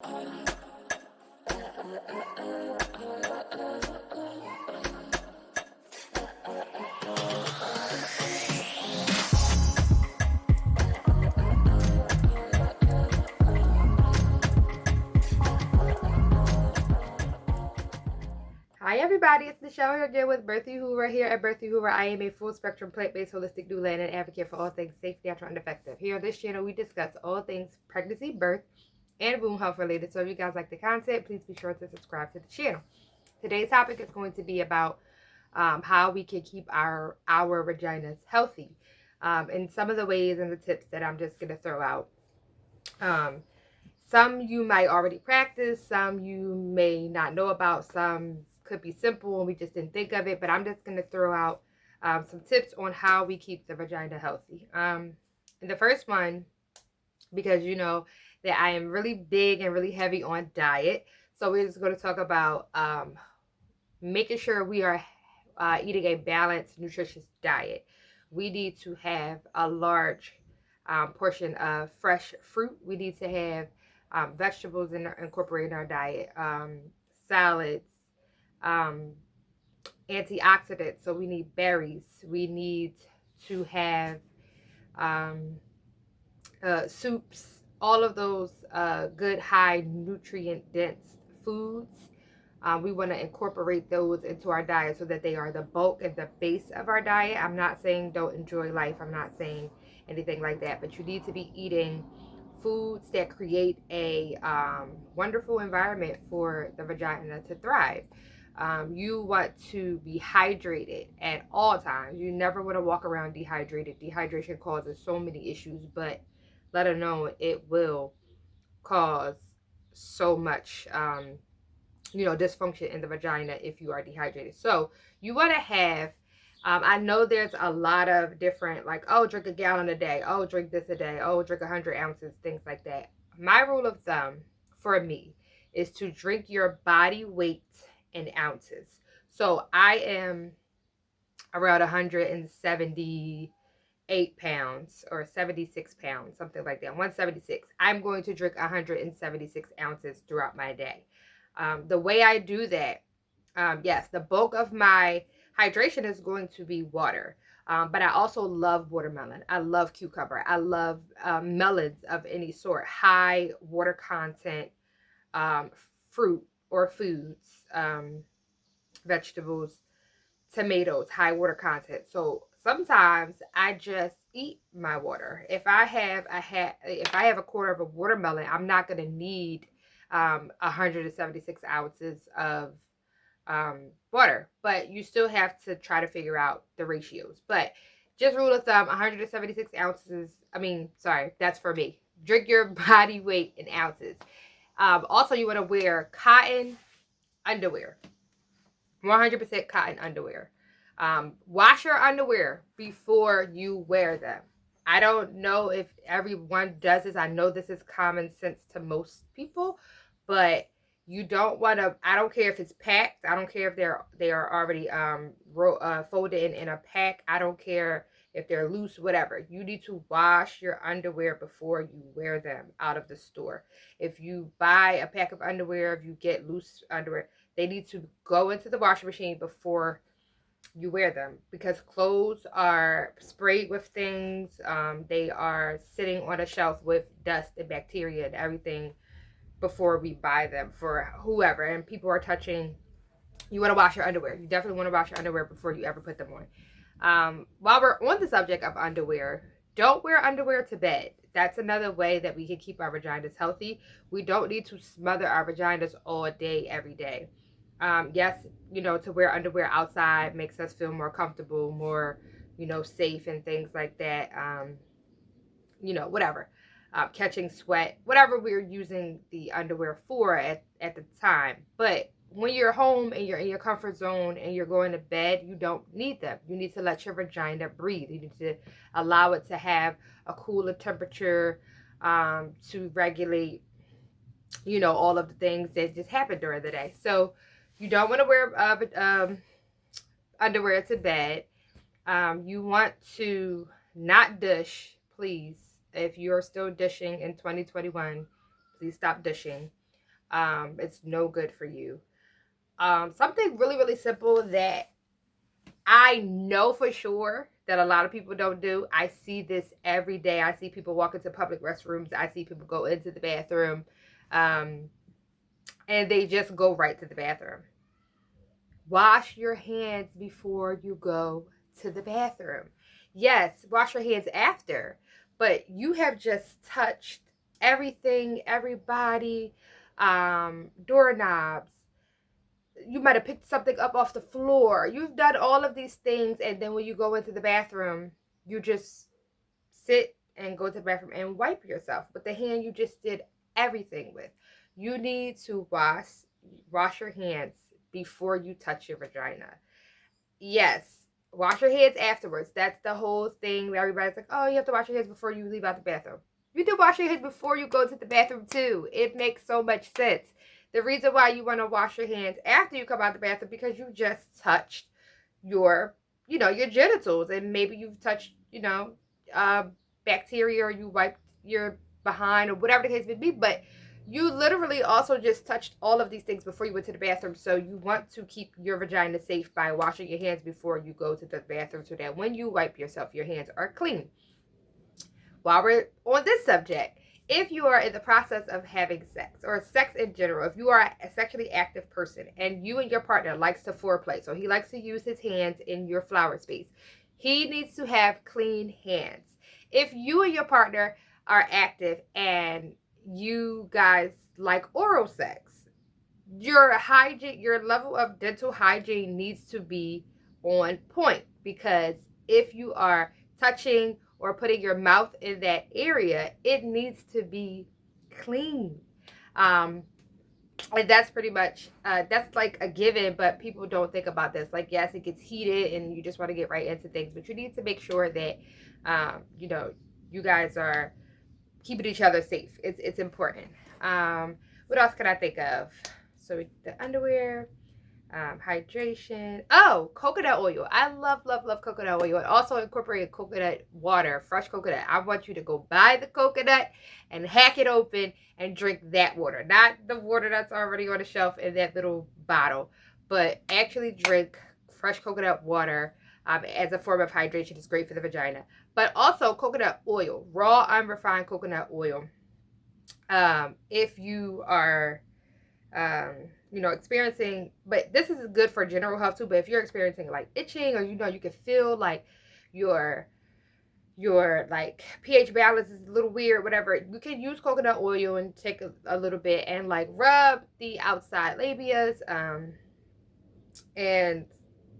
Hi everybody, it's Michelle here again with Birthday Hoover. Here at Birthday Hoover, I am a full spectrum plant-based holistic doula and an advocate for all things safe, natural, and effective. Here on this channel, we discuss all things pregnancy, birth, and womb health related. So if you guys like the content, please be sure to subscribe to the channel. Today's topic is going to be about how we can keep our vaginas healthy, and some of the ways and the tips that I'm just going to throw out. Some you might already practice, some you may not know about, some could be simple and we just didn't think of it, but I'm just going to throw out some tips on how we keep the vagina healthy. And the first one, because you know that I am really big and really heavy on diet, so we're just going to talk about making sure we are eating a balanced, nutritious diet. We need to have a large portion of fresh fruit. We need to have vegetables incorporated in our diet, salads, antioxidants. So we need berries. We need to have soups, all of those good, high nutrient dense foods. We want to incorporate those into our diet so that they are the bulk and the base of our diet. I'm not saying don't enjoy life. I'm not saying anything like that, but you need to be eating foods that create a wonderful environment for the vagina to thrive. You want to be hydrated at all times. You never want to walk around dehydrated. Dehydration causes so many issues, but let alone it will cause so much dysfunction in the vagina if you are dehydrated. So you want to have I know there's a lot of different, like, oh, drink a gallon a day, oh, drink this a day, oh, drink 100 ounces, things like that. My rule of thumb for me is to drink your body weight in ounces. So I am around 178 pounds or 76 pounds, something like that, 176. I'm going to drink 176 ounces throughout my day. The way I do that, yes, the bulk of my hydration is going to be water. But I also love watermelon. I love cucumber. I love melons of any sort, high water content fruit or foods, vegetables, tomatoes, high water content. So sometimes I just eat my water. If I have a quarter of a watermelon, I'm not going to need 176 ounces of water, but you still have to try to figure out the ratios. But just rule of thumb, 176 ounces. That's for me. Drink your body weight in ounces. Also, you want to wear cotton underwear, 100% cotton underwear. Wash your underwear before you wear them. I don't know if everyone does this. I know this is common sense to most people, but you don't want to, I don't care if it's packed. I don't care if they are already folded in a pack. I don't care if they're loose, whatever. You need to wash your underwear before you wear them out of the store. If you buy a pack of underwear, if you get loose underwear, they need to go into the washing machine before you wear them, because clothes are sprayed with things. They are sitting on a shelf with dust and bacteria and everything before we buy them for whoever, and people are touching. You want to wash your underwear. You definitely want to wash your underwear before you ever put them on. While we're on the subject of underwear, don't wear underwear to bed. That's another way that we can keep our vaginas healthy. We don't need to smother our vaginas all day, every day. Yes, to wear underwear outside makes us feel more comfortable, more, safe and things like that. Whatever. Catching sweat, whatever we're using the underwear for at the time. But when you're home and you're in your comfort zone and you're going to bed, you don't need them. You need to let your vagina breathe. You need to allow it to have a cooler temperature, to regulate, all of the things that just happen during the day. So you don't want to wear underwear to bed. You want to not dish, please. If you're still dishing in 2021, please stop dishing. It's no good for you. Something really, really simple that I know for sure that a lot of people don't do. I see this every day. I see people walk into public restrooms. I see people go into the bathroom, um, and they just go right to the bathroom. Wash your hands before you go to the bathroom. Yes, wash your hands after, but you have just touched everything, everybody, doorknobs. You might have picked something up off the floor. You've done all of these things, and then when you go into the bathroom, you just sit and go to the bathroom and wipe yourself with the hand you just did everything with. You need to wash your hands before you touch your vagina. Yes, wash your hands afterwards. That's the whole thing. Everybody's like, oh, you have to wash your hands before you leave out the bathroom. You do wash your hands before you go to the bathroom too. It makes so much sense. The reason why you want to wash your hands after you come out the bathroom because you just touched your, your genitals, and maybe you've touched, uh, bacteria, or you wiped your behind, or whatever the case may be. But you literally also just touched all of these things before you went to the bathroom. So you want to keep your vagina safe by washing your hands before you go to the bathroom, so that when you wipe yourself, your hands are clean. While we're on this subject, if you are in the process of having sex, or sex in general, if you are a sexually active person and you and your partner likes to foreplay, so he likes to use his hands in your flower space, he needs to have clean hands. If you and your partner are active and you guys like oral sex, your hygiene, your level of dental hygiene needs to be on point, because if you are touching or putting your mouth in that area, it needs to be clean. And that's pretty much that's like a given, but people don't think about this. Like, yes, it gets heated and you just want to get right into things, but you need to make sure that you guys are keeping each other safe. It's important. What else can I think of? So the underwear, hydration. Oh, coconut oil. I love, love, love coconut oil. And also incorporate coconut water, fresh coconut. I want you to go buy the coconut and hack it open and drink that water. Not the water that's already on the shelf in that little bottle, but actually drink fresh coconut water as a form of hydration. It's great for the vagina. But also coconut oil, raw unrefined coconut oil. If you are experiencing, but this is good for general health too, but if you're experiencing like itching, or you can feel like your like pH balance is a little weird, whatever, you can use coconut oil and take a little bit and like rub the outside labias, and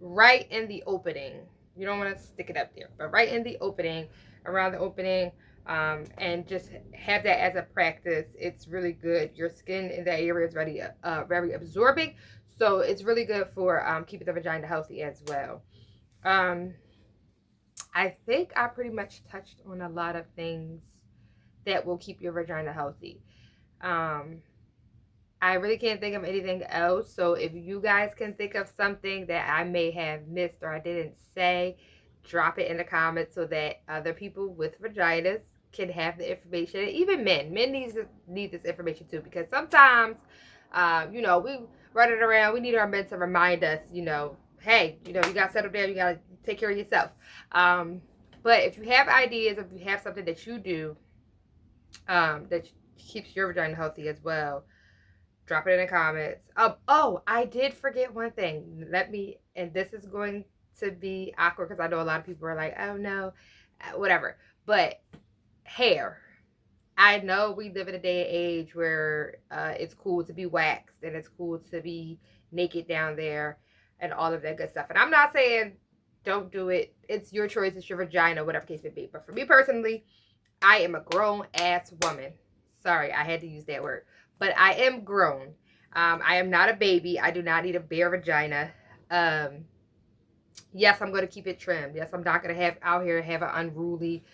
right in the opening. You don't want to stick it up there, but right in the opening, around the opening, and just have that as a practice. It's really good. Your skin in that area is very absorbing, so it's really good for keeping the vagina healthy as well. I think I pretty much touched on a lot of things that will keep your vagina healthy. I really can't think of anything else. So if you guys can think of something that I may have missed or I didn't say, drop it in the comments so that other people with vaginas can have the information. And even men need this information too, because sometimes, we running around. We need our men to remind us, hey, you got to settle down. You got to take care of yourself. But if you have ideas, if you have something that you do that keeps your vagina healthy as well, drop it in the comments. Oh, I did forget one thing. And this is going to be awkward because I know a lot of people are like, oh no, whatever. But hair. I know we live in a day and age where it's cool to be waxed and it's cool to be naked down there and all of that good stuff. And I'm not saying don't do it. It's your choice. It's your vagina, whatever case may be. But for me personally, I am a grown ass woman. Sorry, I had to use that word. But I am grown. I am not a baby. I do not need a bare vagina. Yes, I'm going to keep it trimmed. Yes, I'm not going to have an unruly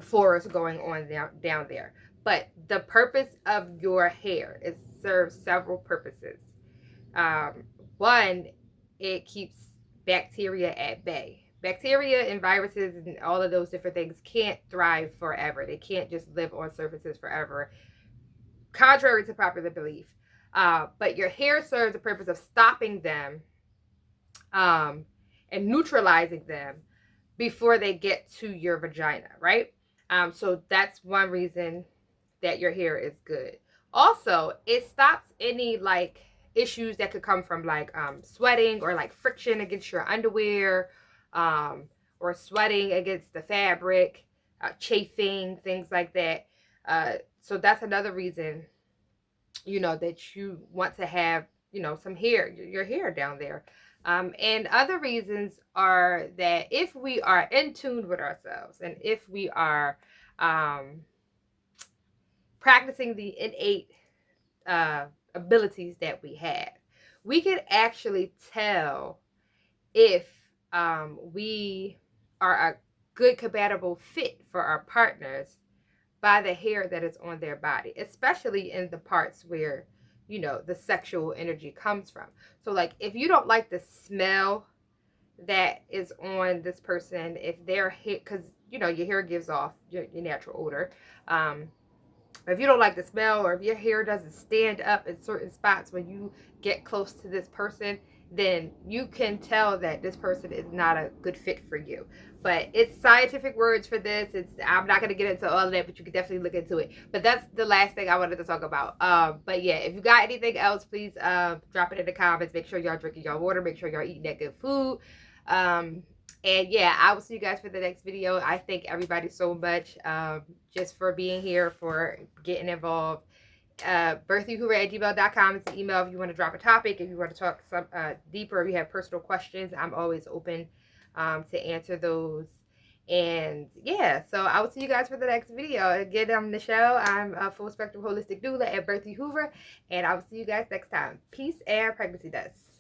forest going on down there. But the purpose of your hair, it serves several purposes. One, it keeps bacteria at bay. Bacteria and viruses and all of those different things can't thrive forever. They can't just live on surfaces forever, contrary to popular belief. But your hair serves the purpose of stopping them, um, and neutralizing them before they get to your vagina, right? So that's one reason that your hair is good. Also, it stops any like issues that could come from like sweating or like friction against your underwear, um, or sweating against the fabric, chafing, things like that. So that's another reason, that you want to have, some hair, your hair down there. And other reasons are that if we are in tune with ourselves, and if we are um, practicing the innate abilities that we can actually tell if we are a good compatible fit for our partners by the hair that is on their body, especially in the parts where, the sexual energy comes from. So, like, if you don't like the smell that is on this person, if their hair, because, your hair gives off your natural odor. If you don't like the smell, or if your hair doesn't stand up in certain spots when you get close to this person, then you can tell that this person is not a good fit for you. But it's scientific words for this. I'm not going to get into all of that, but you can definitely look into it. But that's the last thing I wanted to talk about. But yeah, if you got anything else, please drop it in the comments. Make sure y'all drinking y'all water. Make sure y'all eating that good food. And yeah, I will see you guys for the next video. I thank everybody so much, just for being here, for getting involved. birthyhoover@gmail.com is the email if you want to drop a topic, if you want to talk some deeper, if you have personal questions. I'm always open to answer those. And yeah, so I will see you guys for the next video. Again, on the show, I'm a full spectrum holistic doula at Birthy Hoover, and I will see you guys next time. Peace and pregnancy dust.